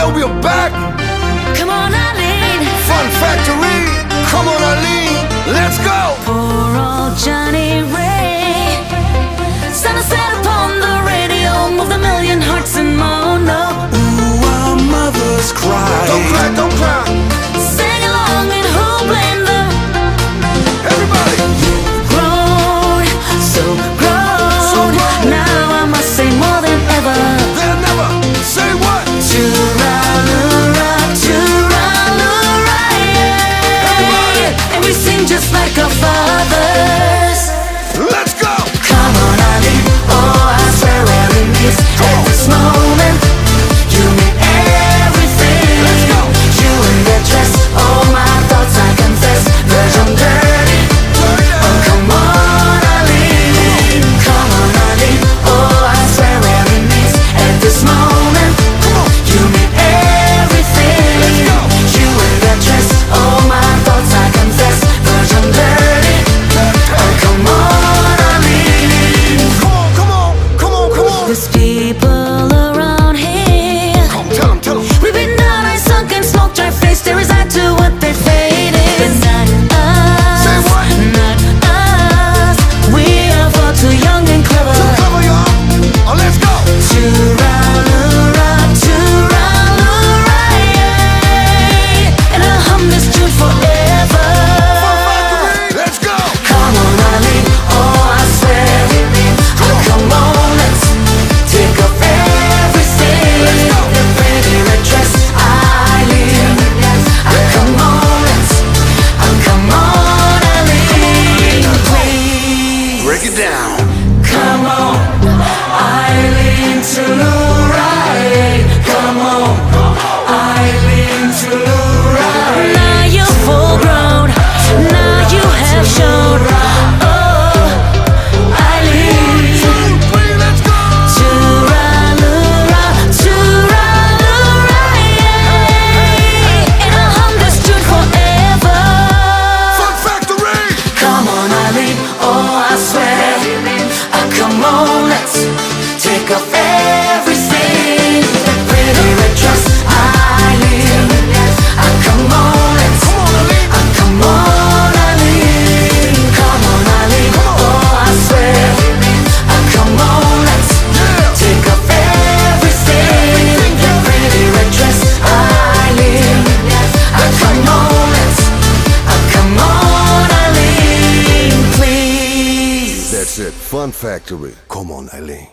Yo, we're back. Come on, Eileen. Fun Factory. Come on, Eileen. Let's go. Poor old Johnny Ray. Sun is set upon the radio. Move the million hearts and mono. Ooh, our mothers cry. Don't cry, don't cry. Sing along and who blamed them? Everybody. Grown, so grown. Now I must say more than ever. They'll never say what? Choreo, yeah. And we sing just like our fathers. Let's go. Come on, Eileen. Oh, I swear we're in this. At this moment, you mean everything. Let's go. You in that dress, oh my thoughts I confess. Virgin dirty. Oh, come on, Eileen. Come on, Eileen. Oh, I swear we're in this. At this moment, you mean everything. Let's go. You in that dress, oh my thoughts I confess. Virgin dirty. Oh, come on, Eileen. Come on, come on, come on, come on. There's people around here. Come, tell 'em, tell 'em. We've been down, I sunk and smoked our face. There is that to what they faded. But not us. Say what? Not us. We are far too young and clever. Too clever, y'all. Oh, let's go. And I'll hum this tune forever. Fun Factory. Let's go. Come on, Eileen. Oh, I swear. Oh, come on, let's take off everything. Let's go. The pretty red dress, Eileen. Oh, come on, let's. Oh, come on, Eileen, please. Break it down. Come on, Eileen to right. Come on, Eileen to right. Now you're full grown. Now you have shown. Oh, Eileen. 2, 3, let's go. To right. And I'll hum this tune forever. Fun Factory. Come on, Eileen, oh, I swear. Oh, come on, let's take off everything. That pretty red dress, Eileen. Oh, come on, let's. Come on, Eileen. Oh, come on, Eileen. Come on, Eileen, oh, I swear. Oh, come on, let's take off everything. That pretty red dress, Eileen. Oh, come on, let's. Oh, come on, Eileen, please. That's it. Fun Factory. Come on, Eileen.